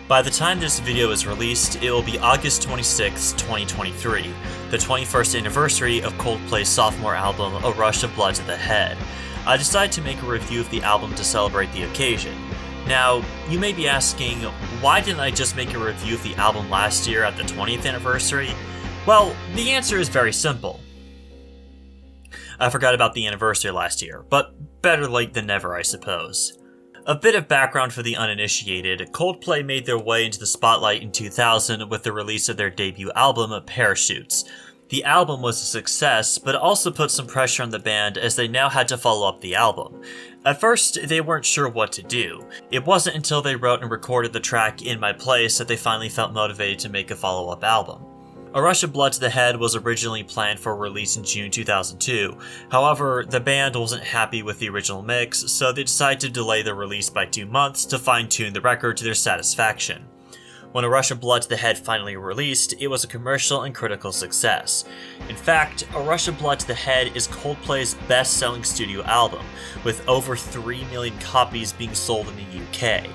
By the time this video is released, it will be August 26, 2023, the 21st anniversary of Coldplay's sophomore album, A Rush of Blood to the Head. I decided to make a review of the album to celebrate the occasion. Now, you may be asking, why didn't I just make a review of the album last year at the 20th anniversary? Well, the answer is very simple. I forgot about the anniversary last year, but better late than never, I suppose. A bit of background for the uninitiated, Coldplay made their way into the spotlight in 2000 with the release of their debut album, Parachutes. The album was a success, but it also put some pressure on the band as they now had to follow up the album. At first, they weren't sure what to do. It wasn't until they wrote and recorded the track In My Place that they finally felt motivated to make a follow-up album. A Rush of Blood to the Head was originally planned for release in June 2002. However, the band wasn't happy with the original mix, so they decided to delay the release by 2 months to fine-tune the record to their satisfaction. When A Rush of Blood to the Head finally released, it was a commercial and critical success. In fact, A Rush of Blood to the Head is Coldplay's best-selling studio album, with over 3 million copies being sold in the UK.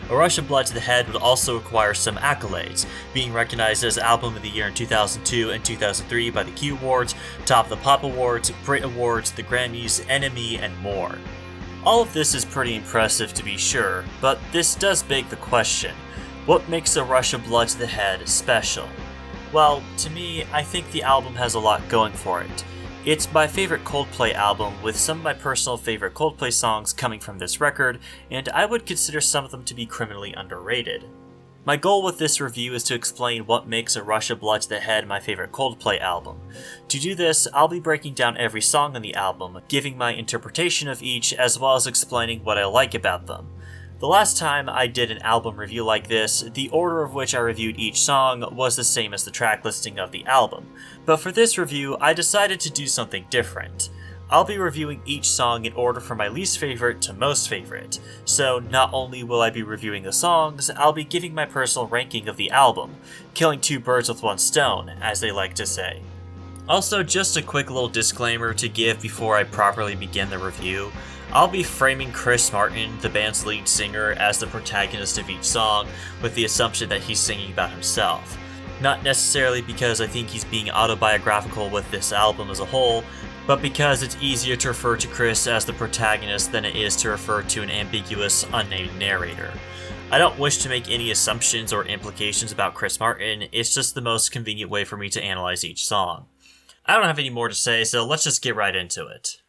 A Rush of Blood to the Head would also acquire some accolades, being recognized as Album of the Year in 2002 and 2003 by the Q Awards, Top of the Pop Awards, Brit Awards, the Grammys, NME, and more. All of this is pretty impressive to be sure, but this does beg the question, what makes A Rush of Blood to the Head special? Well, to me, I think the album has a lot going for it. It's my favorite Coldplay album, with some of my personal favorite Coldplay songs coming from this record, and I would consider some of them to be criminally underrated. My goal with this review is to explain what makes A Rush of Blood to the Head my favorite Coldplay album. To do this, I'll be breaking down every song on the album, giving my interpretation of each, as well as explaining what I like about them. The last time I did an album review like this, the order of which I reviewed each song was the same as the track listing of the album, but for this review I decided to do something different. I'll be reviewing each song in order from my least favorite to most favorite, so not only will I be reviewing the songs, I'll be giving my personal ranking of the album, killing 2 birds with 1 stone, as they like to say. Also, just a quick little disclaimer to give before I properly begin the review. I'll be framing Chris Martin, the band's lead singer, as the protagonist of each song, with the assumption that he's singing about himself. Not necessarily because I think he's being autobiographical with this album as a whole, but because it's easier to refer to Chris as the protagonist than it is to refer to an ambiguous, unnamed narrator. I don't wish to make any assumptions or implications about Chris Martin, it's just the most convenient way for me to analyze each song. I don't have any more to say, so let's just get right into it.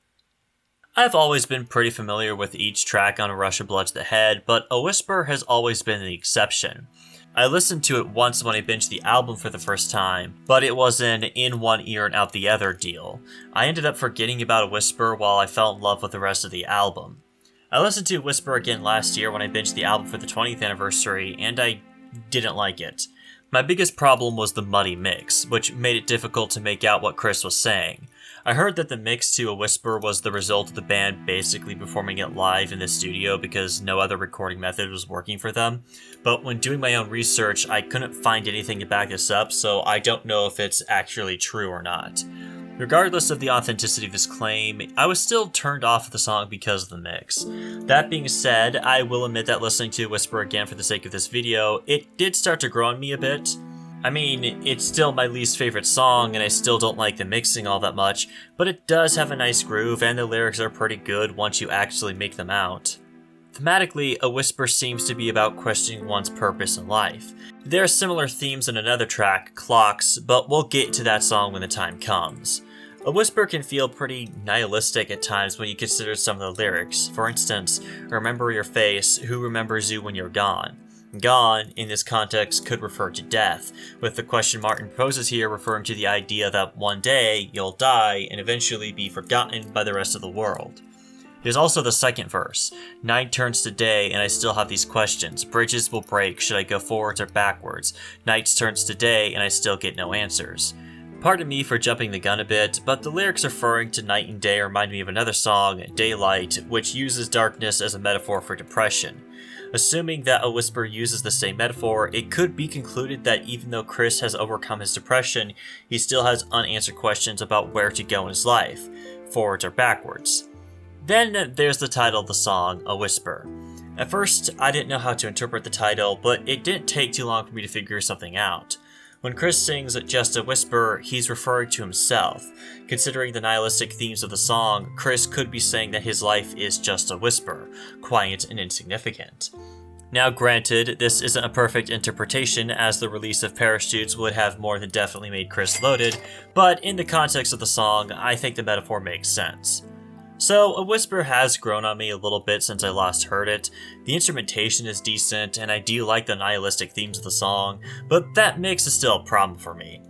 I've always been pretty familiar with each track on A Rush of Blood to the Head, but A Whisper has always been the exception. I listened to it once when I binged the album for the first time, but it was an in one ear and out the other deal. I ended up forgetting about A Whisper while I fell in love with the rest of the album. I listened to Whisper again last year when I binged the album for the 20th anniversary, and I didn't like it. My biggest problem was the muddy mix, which made it difficult to make out what Chris was saying. I heard that the mix to A Whisper was the result of the band basically performing it live in the studio because no other recording method was working for them, but when doing my own research, I couldn't find anything to back this up, so I don't know if it's actually true or not. Regardless of the authenticity of this claim, I was still turned off of the song because of the mix. That being said, I will admit that listening to Whisper again for the sake of this video, it did start to grow on me a bit. I mean, it's still my least favorite song and I still don't like the mixing all that much, but it does have a nice groove and the lyrics are pretty good once you actually make them out. Thematically, A Whisper seems to be about questioning one's purpose in life. There are similar themes in another track, Clocks, but we'll get to that song when the time comes. A Whisper can feel pretty nihilistic at times when you consider some of the lyrics. For instance, remember your face, who remembers you when you're gone? Gone, in this context, could refer to death, with the question Martin poses here referring to the idea that one day you'll die and eventually be forgotten by the rest of the world. There's also the second verse. Night turns to day and I still have these questions. Bridges will break, should I go forwards or backwards? Night turns to day and I still get no answers. Pardon me for jumping the gun a bit, but the lyrics referring to night and day remind me of another song, Daylight, which uses darkness as a metaphor for depression. Assuming that A Whisper uses the same metaphor, it could be concluded that even though Chris has overcome his depression, he still has unanswered questions about where to go in his life, forwards or backwards. Then there's the title of the song, A Whisper. At first, I didn't know how to interpret the title, but it didn't take too long for me to figure something out. When Chris sings Just a Whisper, he's referring to himself. Considering the nihilistic themes of the song, Chris could be saying that his life is just a whisper, quiet and insignificant. Now granted, this isn't a perfect interpretation, as the release of Parachutes would have more than definitely made Chris loaded, but in the context of the song, I think the metaphor makes sense. So, A Whisper has grown on me a little bit since I last heard it. The instrumentation is decent, and I do like the nihilistic themes of the song, but that mix is still a problem for me.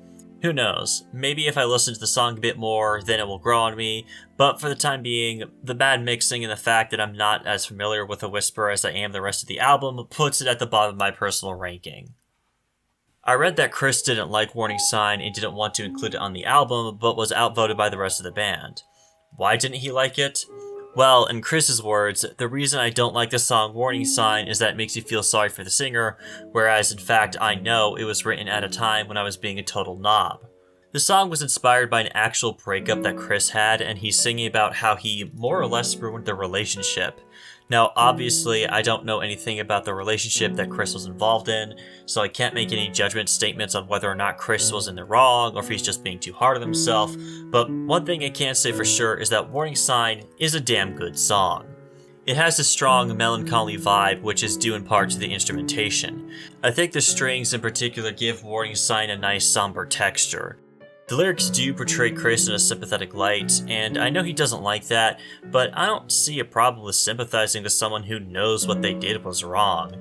Who knows, maybe if I listen to the song a bit more, then it will grow on me, but for the time being, the bad mixing and the fact that I'm not as familiar with A Whisper as I am the rest of the album puts it at the bottom of my personal ranking. I read that Chris didn't like Warning Sign and didn't want to include it on the album, but was outvoted by the rest of the band. Why didn't he like it? Well, in Chris's words, the reason I don't like the song Warning Sign is that it makes you feel sorry for the singer, whereas in fact I know it was written at a time when I was being a total knob. The song was inspired by an actual breakup that Chris had, and he's singing about how he more or less ruined their relationship. Now, obviously, I don't know anything about the relationship that Chris was involved in, so I can't make any judgment statements on whether or not Chris was in the wrong or if he's just being too hard on himself, but one thing I can say for sure is that Warning Sign is a damn good song. It has a strong melancholy vibe, which is due in part to the instrumentation. I think the strings in particular give Warning Sign a nice somber texture. The lyrics do portray Chris in a sympathetic light, and I know he doesn't like that, but I don't see a problem with sympathizing with someone who knows what they did was wrong.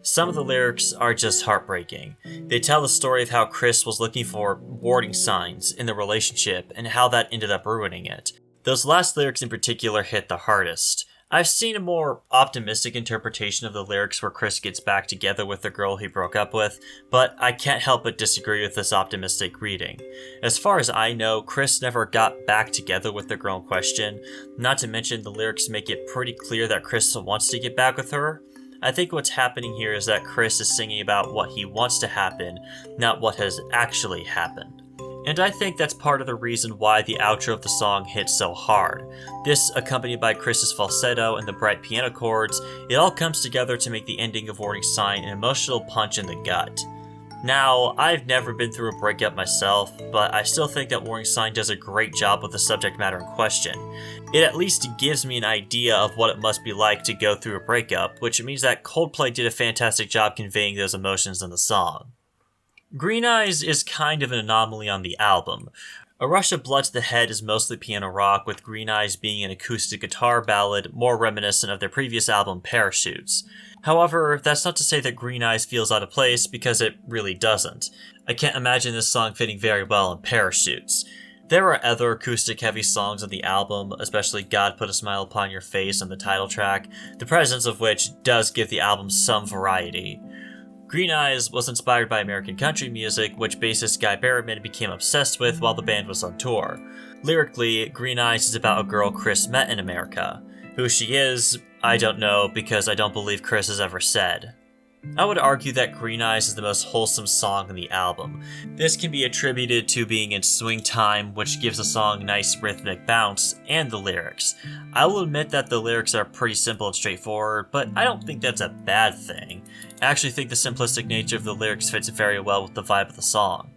Some of the lyrics are just heartbreaking. They tell the story of how Chris was looking for warning signs in the relationship and how that ended up ruining it. Those last lyrics in particular hit the hardest. I've seen a more optimistic interpretation of the lyrics where Chris gets back together with the girl he broke up with, but I can't help but disagree with this optimistic reading. As far as I know, Chris never got back together with the girl in question, not to mention the lyrics make it pretty clear that Chris wants to get back with her. I think what's happening here is that Chris is singing about what he wants to happen, not what has actually happened. And I think that's part of the reason why the outro of the song hits so hard. This, accompanied by Chris's falsetto and the bright piano chords, it all comes together to make the ending of Warning Sign an emotional punch in the gut. Now, I've never been through a breakup myself, but I still think that Warning Sign does a great job with the subject matter in question. It at least gives me an idea of what it must be like to go through a breakup, which means that Coldplay did a fantastic job conveying those emotions in the song. Green Eyes is kind of an anomaly on the album. A Rush of Blood to the Head is mostly piano rock, with Green Eyes being an acoustic guitar ballad more reminiscent of their previous album Parachutes. However, that's not to say that Green Eyes feels out of place, because it really doesn't. I can't imagine this song fitting very well in Parachutes. There are other acoustic-heavy songs on the album, especially God Put a Smile Upon Your Face and the title track, the presence of which does give the album some variety. Green Eyes was inspired by American country music, which bassist Guy Berryman became obsessed with while the band was on tour. Lyrically, Green Eyes is about a girl Chris met in America. Who she is, I don't know, because I don't believe Chris has ever said. I would argue that Green Eyes is the most wholesome song on the album. This can be attributed to being in swing time, which gives the song a nice rhythmic bounce, and the lyrics. I will admit that the lyrics are pretty simple and straightforward, but I don't think that's a bad thing. I actually think the simplistic nature of the lyrics fits very well with the vibe of the song.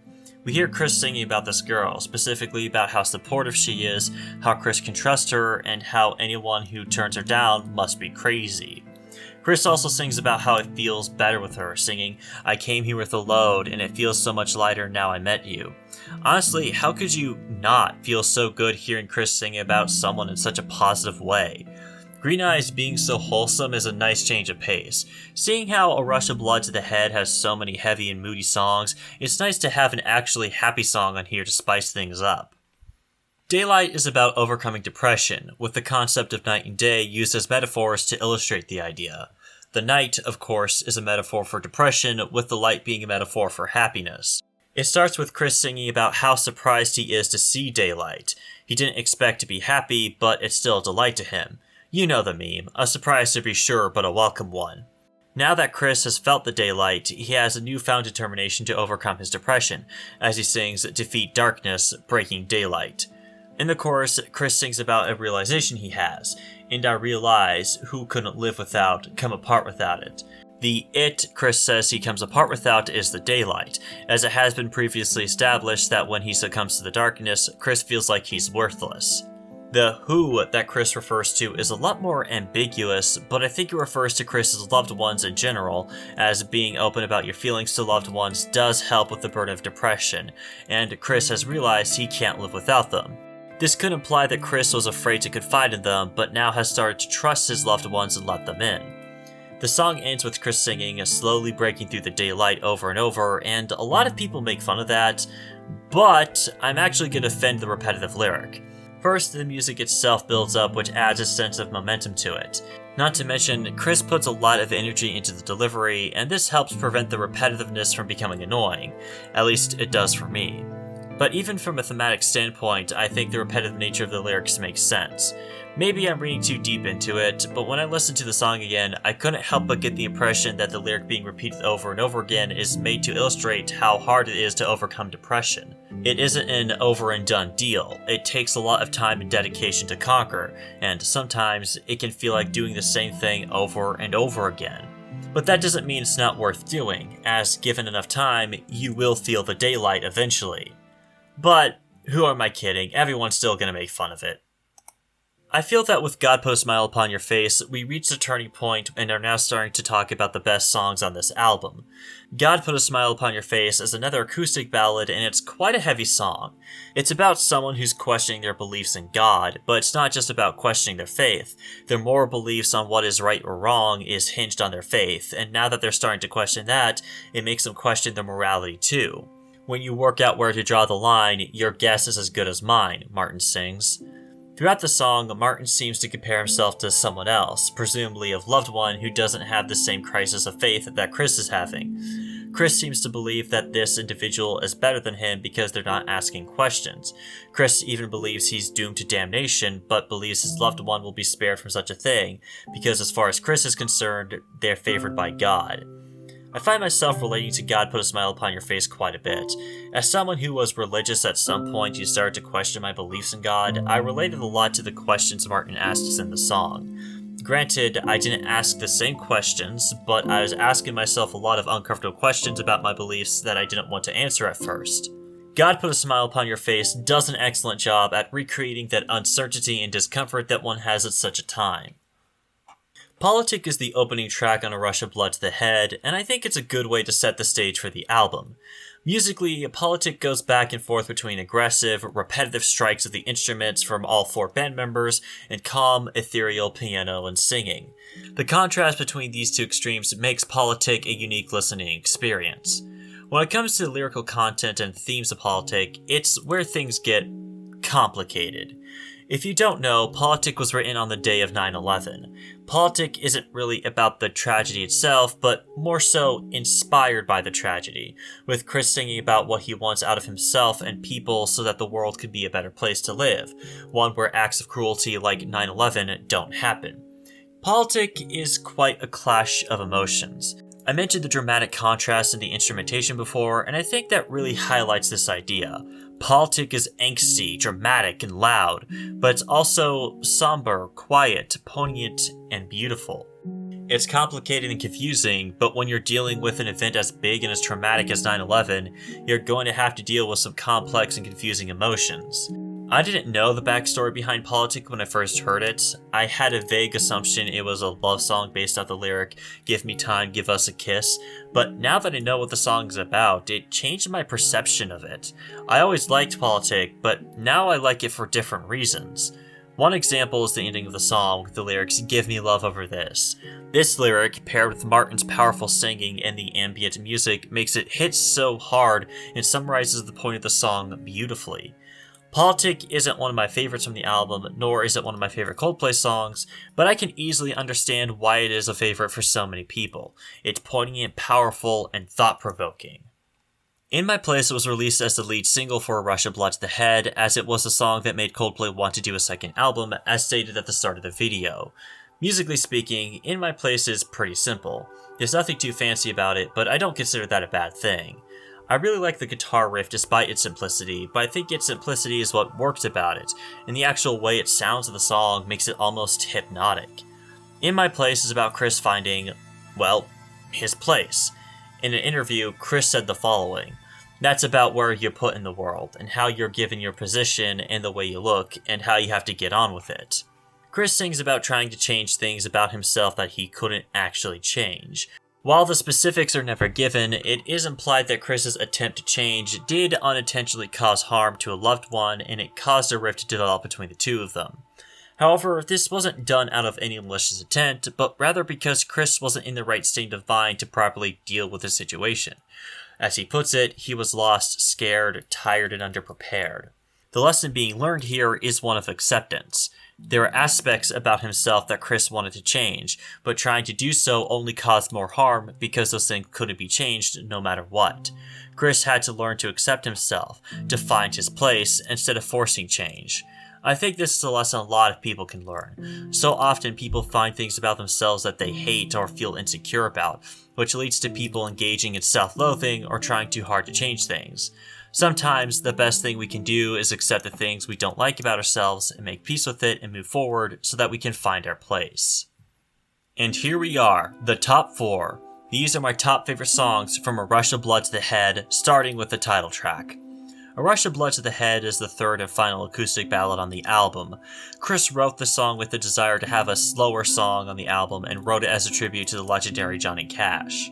We hear Chris singing about this girl, specifically about how supportive she is, how Chris can trust her, and how anyone who turns her down must be crazy. Chris also sings about how it feels better with her, singing, "I came here with a load, and it feels so much lighter now I met you." Honestly, how could you not feel so good hearing Chris singing about someone in such a positive way? Green Eyes being so wholesome is a nice change of pace. Seeing how A Rush of Blood to the Head has so many heavy and moody songs, it's nice to have an actually happy song on here to spice things up. Daylight is about overcoming depression, with the concept of night and day used as metaphors to illustrate the idea. The night, of course, is a metaphor for depression, with the light being a metaphor for happiness. It starts with Chris singing about how surprised he is to see daylight. He didn't expect to be happy, but it's still a delight to him. You know the meme, a surprise to be sure, but a welcome one. Now that Chris has felt the daylight, he has a newfound determination to overcome his depression, as he sings "Defeat Darkness, Breaking Daylight." In the chorus, Chris sings about a realization he has, and I realize who couldn't live without, come apart without it. The it Chris says he comes apart without is the daylight, as it has been previously established that when he succumbs to the darkness, Chris feels like he's worthless. The who that Chris refers to is a lot more ambiguous, but I think it refers to Chris's loved ones in general, as being open about your feelings to loved ones does help with the burden of depression, and Chris has realized he can't live without them. This could imply that Chris was afraid to confide in them, but now has started to trust his loved ones and let them in. The song ends with Chris singing, slowly breaking through the daylight over and over, and a lot of people make fun of that, but I'm actually going to defend the repetitive lyric. First, the music itself builds up, which adds a sense of momentum to it. Not to mention, Chris puts a lot of energy into the delivery, and this helps prevent the repetitiveness from becoming annoying. At least it does for me. But even from a thematic standpoint, I think the repetitive nature of the lyrics makes sense. Maybe I'm reading too deep into it, but when I listened to the song again, I couldn't help but get the impression that the lyric being repeated over and over again is made to illustrate how hard it is to overcome depression. It isn't an over and done deal. It takes a lot of time and dedication to conquer, and sometimes it can feel like doing the same thing over and over again. But that doesn't mean it's not worth doing, as given enough time, you will feel the daylight eventually. But who am I kidding? Everyone's still gonna make fun of it. I feel that with God Put a Smile Upon Your Face, we reached a turning point and are now starting to talk about the best songs on this album. God Put a Smile Upon Your Face is another acoustic ballad, and it's quite a heavy song. It's about someone who's questioning their beliefs in God, but it's not just about questioning their faith. Their moral beliefs on what is right or wrong is hinged on their faith, and now that they're starting to question that, it makes them question their morality too. When you work out where to draw the line, your guess is as good as mine, Martin sings. Throughout the song, Martin seems to compare himself to someone else, presumably a loved one who doesn't have the same crisis of faith that Chris is having. Chris seems to believe that this individual is better than him because they're not asking questions. Chris even believes he's doomed to damnation, but believes his loved one will be spared from such a thing, because as far as Chris is concerned, they're favored by God. I find myself relating to God Put a Smile Upon Your Face quite a bit. As someone who was religious at some point who started to question my beliefs in God, I related a lot to the questions Martin asks in the song. Granted, I didn't ask the same questions, but I was asking myself a lot of uncomfortable questions about my beliefs that I didn't want to answer at first. God Put a Smile Upon Your Face does an excellent job at recreating that uncertainty and discomfort that one has at such a time. Politik is the opening track on A Rush of Blood to the Head, and I think it's a good way to set the stage for the album. Musically, Politik goes back and forth between aggressive, repetitive strikes of the instruments from all four band members and calm, ethereal piano and singing. The contrast between these two extremes makes Politik a unique listening experience. When it comes to the lyrical content and themes of Politik, it's where things get complicated. If you don't know, Politik was written on the day of 9/11. Politik isn't really about the tragedy itself, but more so inspired by the tragedy, with Chris singing about what he wants out of himself and people so that the world could be a better place to live, one where acts of cruelty like 9/11 don't happen. Politik is quite a clash of emotions. I mentioned the dramatic contrast in the instrumentation before, and I think that really highlights this idea. Politik is angsty, dramatic, and loud, but it's also somber, quiet, poignant, and beautiful. It's complicated and confusing, but when you're dealing with an event as big and as traumatic as 9/11, you're going to have to deal with some complex and confusing emotions. I didn't know the backstory behind Politik when I first heard it. I had a vague assumption it was a love song based off the lyric, "Give me time, give us a kiss," but now that I know what the song is about, it changed my perception of it. I always liked Politik, but now I like it for different reasons. One example is the ending of the song with the lyrics, "Give me love over this." This lyric, paired with Martin's powerful singing and the ambient music, makes it hit so hard and summarizes the point of the song beautifully. Politik isn't one of my favorites from the album, nor is it one of my favorite Coldplay songs, but I can easily understand why it is a favorite for so many people. It's poignant, powerful, and thought-provoking. In My Place was released as the lead single for A Rush of Blood to the Head, as it was the song that made Coldplay want to do a second album, as stated at the start of the video. Musically speaking, In My Place is pretty simple. There's nothing too fancy about it, but I don't consider that a bad thing. I really like the guitar riff despite its simplicity, but I think its simplicity is what works about it, and the actual way it sounds in the song makes it almost hypnotic. In My Place is about Chris finding, well, his place. In an interview, Chris said the following: "That's about where you're put in the world, and how you're given your position and the way you look, and how you have to get on with it." Chris sings about trying to change things about himself that he couldn't actually change. While the specifics are never given, it is implied that Chris's attempt to change did unintentionally cause harm to a loved one, and it caused a rift to develop between the two of them. However, this wasn't done out of any malicious intent, but rather because Chris wasn't in the right state of mind to properly deal with the situation. As he puts it, he was lost, scared, tired, and underprepared. The lesson being learned here is one of acceptance. There are aspects about himself that Chris wanted to change, but trying to do so only caused more harm because those things couldn't be changed no matter what. Chris had to learn to accept himself, to find his place, instead of forcing change. I think this is a lesson a lot of people can learn. So often people find things about themselves that they hate or feel insecure about, which leads to people engaging in self-loathing or trying too hard to change things. Sometimes the best thing we can do is accept the things we don't like about ourselves and make peace with it and move forward so that we can find our place. And here we are, the top 4. These are my top favorite songs from A Rush of Blood to the Head, starting with the title track. A Rush of Blood to the Head is the third and final acoustic ballad on the album. Chris wrote the song with the desire to have a slower song on the album and wrote it as a tribute to the legendary Johnny Cash.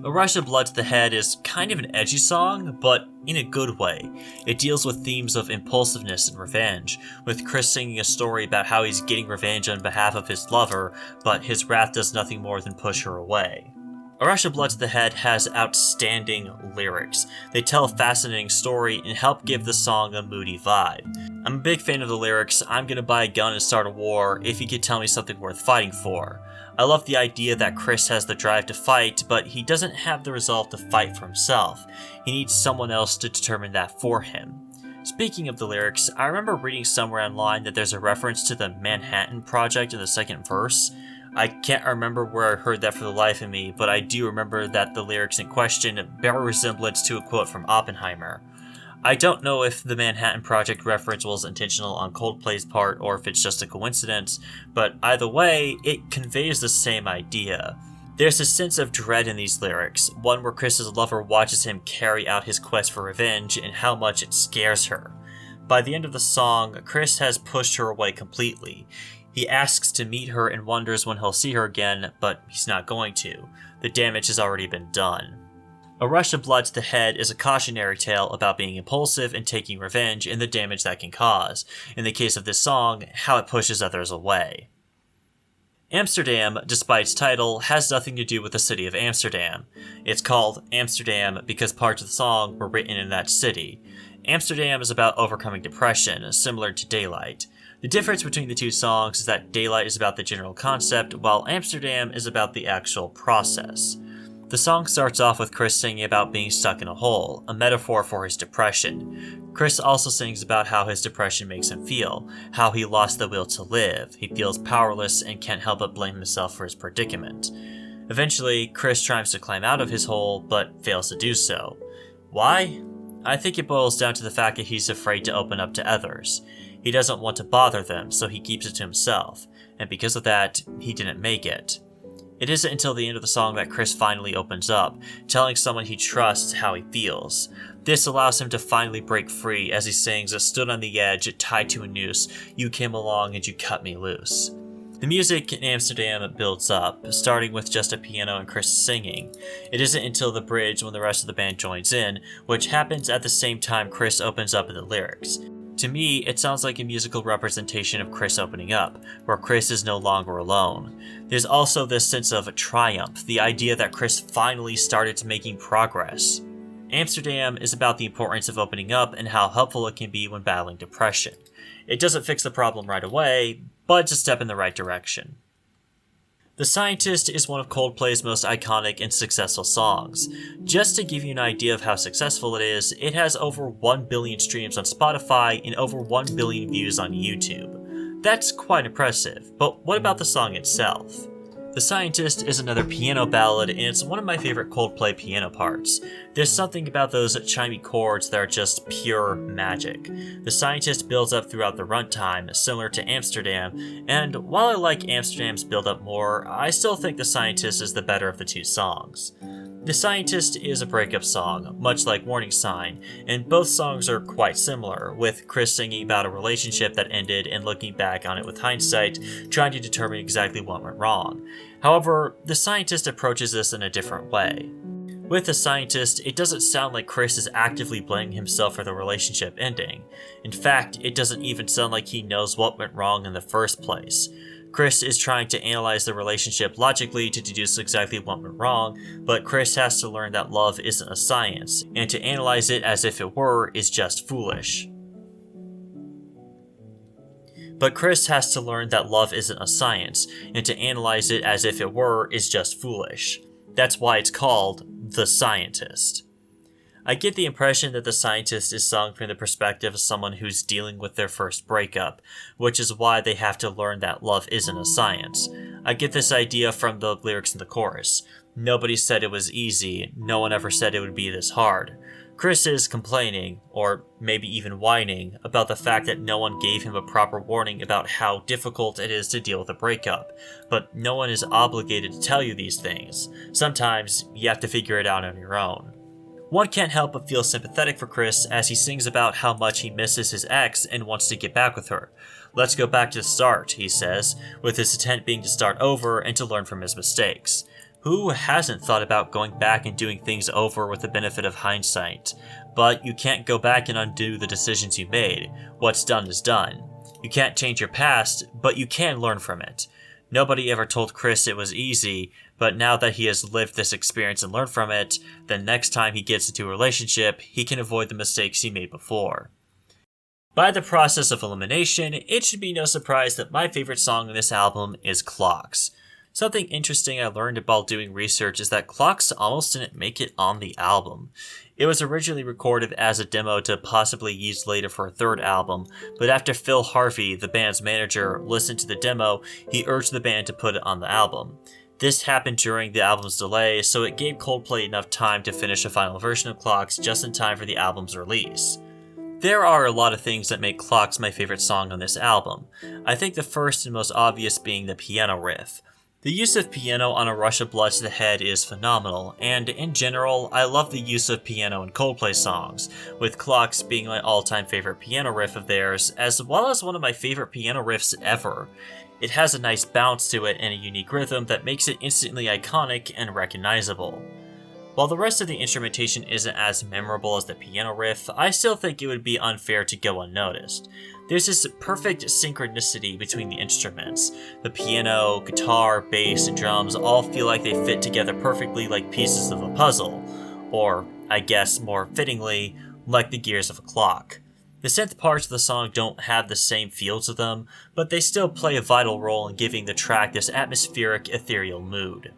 A Rush of Blood to the Head is kind of an edgy song, but in a good way. It deals with themes of impulsiveness and revenge, with Chris singing a story about how he's getting revenge on behalf of his lover, but his wrath does nothing more than push her away. A Rush of Blood to the Head has outstanding lyrics. They tell a fascinating story and help give the song a moody vibe. I'm a big fan of the lyrics, "I'm gonna buy a gun and start a war if you could tell me something worth fighting for." I love the idea that Chris has the drive to fight, but he doesn't have the resolve to fight for himself. He needs someone else to determine that for him. Speaking of the lyrics, I remember reading somewhere online that there's a reference to the Manhattan Project in the second verse. I can't remember where I heard that for the life of me, but I do remember that the lyrics in question bear a resemblance to a quote from Oppenheimer. I don't know if the Manhattan Project reference was intentional on Coldplay's part or if it's just a coincidence, but either way, it conveys the same idea. There's a sense of dread in these lyrics, one where Chris's lover watches him carry out his quest for revenge and how much it scares her. By the end of the song, Chris has pushed her away completely. He asks to meet her and wonders when he'll see her again, but he's not going to. The damage has already been done. A Rush of Blood to the Head is a cautionary tale about being impulsive and taking revenge and the damage that can cause. In the case of this song, how it pushes others away. Amsterdam, despite its title, has nothing to do with the city of Amsterdam. It's called Amsterdam because parts of the song were written in that city. Amsterdam is about overcoming depression, similar to Daylight. The difference between the two songs is that Daylight is about the general concept, while Amsterdam is about the actual process. The song starts off with Chris singing about being stuck in a hole, a metaphor for his depression. Chris also sings about how his depression makes him feel, how he lost the will to live, he feels powerless and can't help but blame himself for his predicament. Eventually, Chris tries to climb out of his hole, but fails to do so. Why? I think it boils down to the fact that he's afraid to open up to others. He doesn't want to bother them, so he keeps it to himself, and because of that, he didn't make it. It isn't until the end of the song that Chris finally opens up, telling someone he trusts how he feels. This allows him to finally break free as he sings, "I stood on the edge, tied to a noose, you came along and you cut me loose." The music in Amsterdam builds up, starting with just a piano and Chris singing. It isn't until the bridge when the rest of the band joins in, which happens at the same time Chris opens up in the lyrics. To me, it sounds like a musical representation of Chris opening up, where Chris is no longer alone. There's also this sense of triumph, the idea that Chris finally started making progress. Amsterdam is about the importance of opening up and how helpful it can be when battling depression. It doesn't fix the problem right away, but it's a step in the right direction. The Scientist is one of Coldplay's most iconic and successful songs. Just to give you an idea of how successful it is, it has over 1 billion streams on Spotify and over 1 billion views on YouTube. That's quite impressive, but what about the song itself? The Scientist is another piano ballad, and it's one of my favorite Coldplay piano parts. There's something about those chimey chords that are just pure magic. The Scientist builds up throughout the runtime, similar to Amsterdam, and while I like Amsterdam's build up more, I still think The Scientist is the better of the two songs. The Scientist is a breakup song, much like Warning Sign, and both songs are quite similar, with Chris singing about a relationship that ended and looking back on it with hindsight, trying to determine exactly what went wrong. However, The Scientist approaches this in a different way. With The Scientist, it doesn't sound like Chris is actively blaming himself for the relationship ending. In fact, it doesn't even sound like he knows what went wrong in the first place. Chris is trying to analyze the relationship logically to deduce exactly what went wrong, but Chris has to learn that love isn't a science, and to analyze it as if it were is just foolish. But Chris has to learn that love isn't a science, and to analyze it as if it were is just foolish. That's why it's called The Scientist. I get the impression that The Scientist is sung from the perspective of someone who's dealing with their first breakup, which is why they have to learn that love isn't a science. I get this idea from the lyrics in the chorus. Nobody said it was easy, no one ever said it would be this hard. Chris is complaining, or maybe even whining, about the fact that no one gave him a proper warning about how difficult it is to deal with a breakup, but no one is obligated to tell you these things. Sometimes you have to figure it out on your own. One can't help but feel sympathetic for Chris as he sings about how much he misses his ex and wants to get back with her. Let's go back to the start, he says, with his intent being to start over and to learn from his mistakes. Who hasn't thought about going back and doing things over with the benefit of hindsight? But you can't go back and undo the decisions you made. What's done is done. You can't change your past, but you can learn from it. Nobody ever told Chris it was easy, but now that he has lived this experience and learned from it, then next time he gets into a relationship, he can avoid the mistakes he made before. By the process of elimination, it should be no surprise that my favorite song on this album is Clocks. Something interesting I learned while doing research is that Clocks almost didn't make it on the album. It was originally recorded as a demo to possibly use later for a third album, but after Phil Harvey, the band's manager, listened to the demo, he urged the band to put it on the album. This happened during the album's delay, so it gave Coldplay enough time to finish a final version of Clocks just in time for the album's release. There are a lot of things that make Clocks my favorite song on this album. I think the first and most obvious being the piano riff. The use of piano on A Rush of Blood to the Head is phenomenal, and in general, I love the use of piano in Coldplay songs, with Clocks being my all-time favorite piano riff of theirs, as well as one of my favorite piano riffs ever. It has a nice bounce to it and a unique rhythm that makes it instantly iconic and recognizable. While the rest of the instrumentation isn't as memorable as the piano riff, I still think it would be unfair to go unnoticed. There's this perfect synchronicity between the instruments. The piano, guitar, bass, and drums all feel like they fit together perfectly like pieces of a puzzle, or, I guess more fittingly, like the gears of a clock. The synth parts of the song don't have the same feel to them, but they still play a vital role in giving the track this atmospheric, ethereal mood.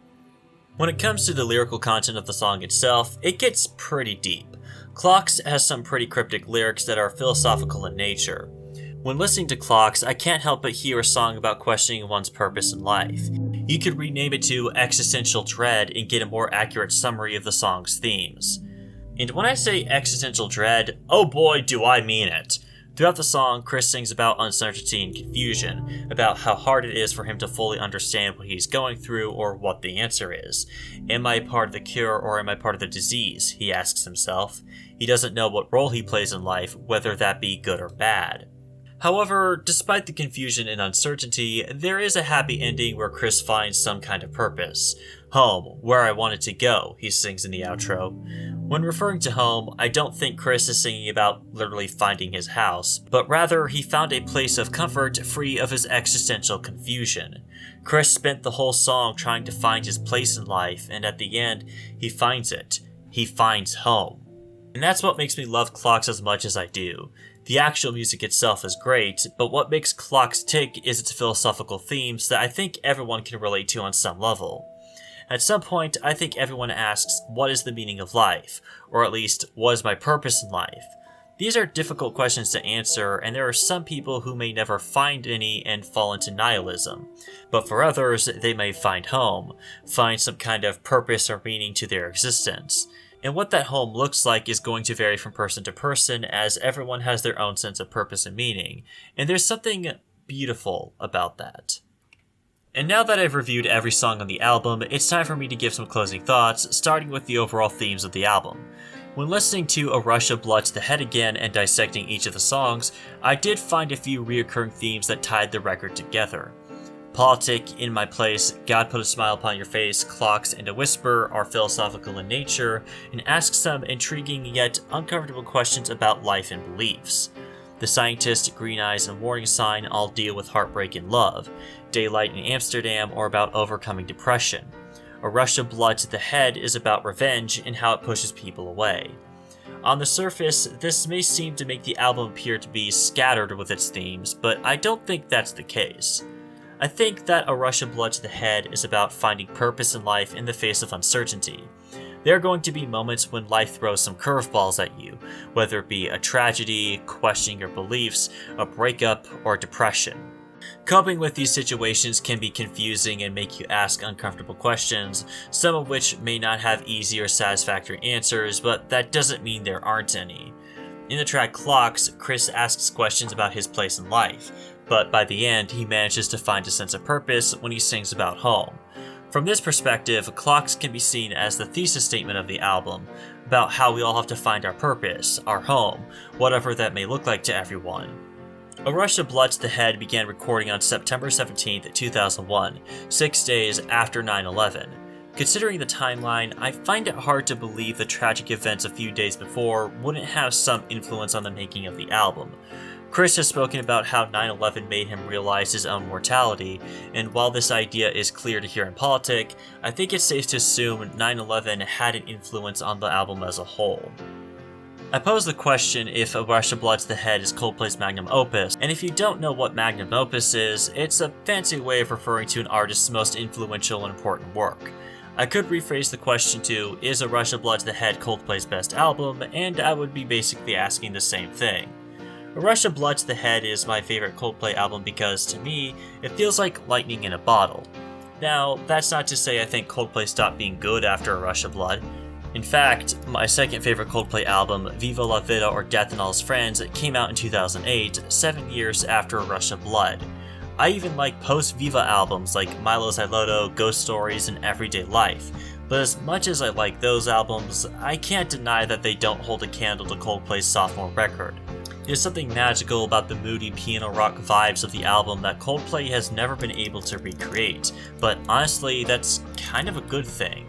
When it comes to the lyrical content of the song itself, it gets pretty deep. Clocks has some pretty cryptic lyrics that are philosophical in nature. When listening to Clocks, I can't help but hear a song about questioning one's purpose in life. You could rename it to Existential Dread and get a more accurate summary of the song's themes. And when I say existential dread, oh boy do I mean it! Throughout the song, Chris sings about uncertainty and confusion, about how hard it is for him to fully understand what he's going through or what the answer is. Am I part of the cure or am I part of the disease? He asks himself. He doesn't know what role he plays in life, whether that be good or bad. However, despite the confusion and uncertainty, there is a happy ending where Chris finds some kind of purpose. Home, where I wanted to go, he sings in the outro. When referring to home, I don't think Chris is singing about literally finding his house, but rather he found a place of comfort free of his existential confusion. Chris spent the whole song trying to find his place in life, and at the end, he finds it. He finds home. And that's what makes me love Clocks as much as I do. The actual music itself is great, but what makes Clocks tick is its philosophical themes that I think everyone can relate to on some level. At some point, I think everyone asks, what is the meaning of life? Or at least, what is my purpose in life? These are difficult questions to answer, and there are some people who may never find any and fall into nihilism, but for others, they may find home, find some kind of purpose or meaning to their existence. And what that home looks like is going to vary from person to person, as everyone has their own sense of purpose and meaning, and there's something beautiful about that. And now that I've reviewed every song on the album, it's time for me to give some closing thoughts, starting with the overall themes of the album. When listening to A Rush of Blood to the Head again and dissecting each of the songs, I did find a few reoccurring themes that tied the record together. Politik, In My Place, God Put a Smile Upon Your Face, Clocks, and A Whisper are philosophical in nature and ask some intriguing yet uncomfortable questions about life and beliefs. The Scientist, Green Eyes, and Warning Sign all deal with heartbreak and love. Daylight in Amsterdam are about overcoming depression. A Rush of Blood to the Head is about revenge and how it pushes people away. On the surface, this may seem to make the album appear to be scattered with its themes, but I don't think that's the case. I think that A Rush of Blood to the Head is about finding purpose in life in the face of uncertainty. There are going to be moments when life throws some curveballs at you, whether it be a tragedy, questioning your beliefs, a breakup, or depression. Coping with these situations can be confusing and make you ask uncomfortable questions, some of which may not have easy or satisfactory answers, but that doesn't mean there aren't any. In the track Clocks, Chris asks questions about his place in life, but by the end he manages to find a sense of purpose when he sings about home. From this perspective, Clocks can be seen as the thesis statement of the album, about how we all have to find our purpose, our home, whatever that may look like to everyone. A Rush of Blood to the Head began recording on September 17, 2001, 6 days after 9/11. Considering the timeline, I find it hard to believe the tragic events a few days before wouldn't have some influence on the making of the album. Chris has spoken about how 9/11 made him realize his own mortality, and while this idea is clear to hear in Politik, I think it's safe to assume 9/11 had an influence on the album as a whole. I pose the question if A Rush of Blood to the Head is Coldplay's Magnum Opus, and if you don't know what Magnum Opus is, it's a fancy way of referring to an artist's most influential and important work. I could rephrase the question to, is A Rush of Blood to the Head Coldplay's best album, and I would be basically asking the same thing. A Rush of Blood to the Head is my favorite Coldplay album because, to me, it feels like lightning in a bottle. Now, that's not to say I think Coldplay stopped being good after A Rush of Blood. In fact, my second favorite Coldplay album, Viva La Vida or Death and All His Friends, came out in 2008, 7 years after A Rush of Blood. I even like post-Viva albums like Milo's I Loto, Ghost Stories, and Everyday Life, but as much as I like those albums, I can't deny that they don't hold a candle to Coldplay's sophomore record. There's something magical about the moody piano rock vibes of the album that Coldplay has never been able to recreate, but honestly, that's kind of a good thing.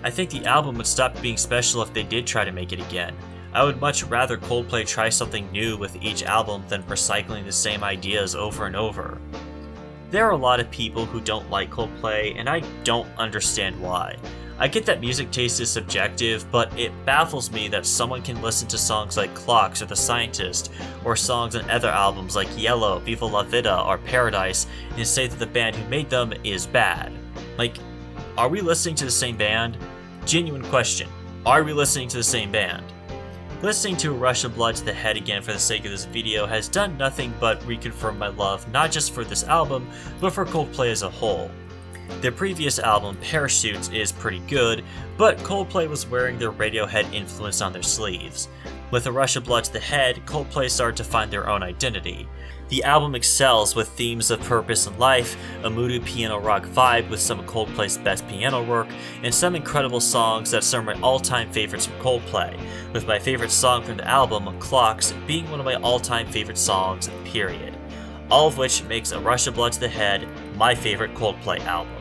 I think the album would stop being special if they did try to make it again. I would much rather Coldplay try something new with each album than recycling the same ideas over and over. There are a lot of people who don't like Coldplay, and I don't understand why. I get that music taste is subjective, but it baffles me that someone can listen to songs like Clocks or The Scientist, or songs on other albums like Yellow, Viva La Vida, or Paradise, and say that the band who made them is bad. Like, are we listening to the same band? Genuine question. Are we listening to the same band? Listening to A Rush of Blood to the Head again for the sake of this video has done nothing but reconfirm my love not just for this album, but for Coldplay as a whole. Their previous album, Parachutes, is pretty good, but Coldplay was wearing their Radiohead influence on their sleeves. With A Rush of Blood to the Head, Coldplay started to find their own identity. The album excels with themes of purpose and life, a moody piano rock vibe with some of Coldplay's best piano work, and some incredible songs that are some of my all-time favorites from Coldplay, with my favorite song from the album, Clocks, being one of my all-time favorite songs, period. All of which makes A Rush of Blood to the Head my favorite Coldplay album.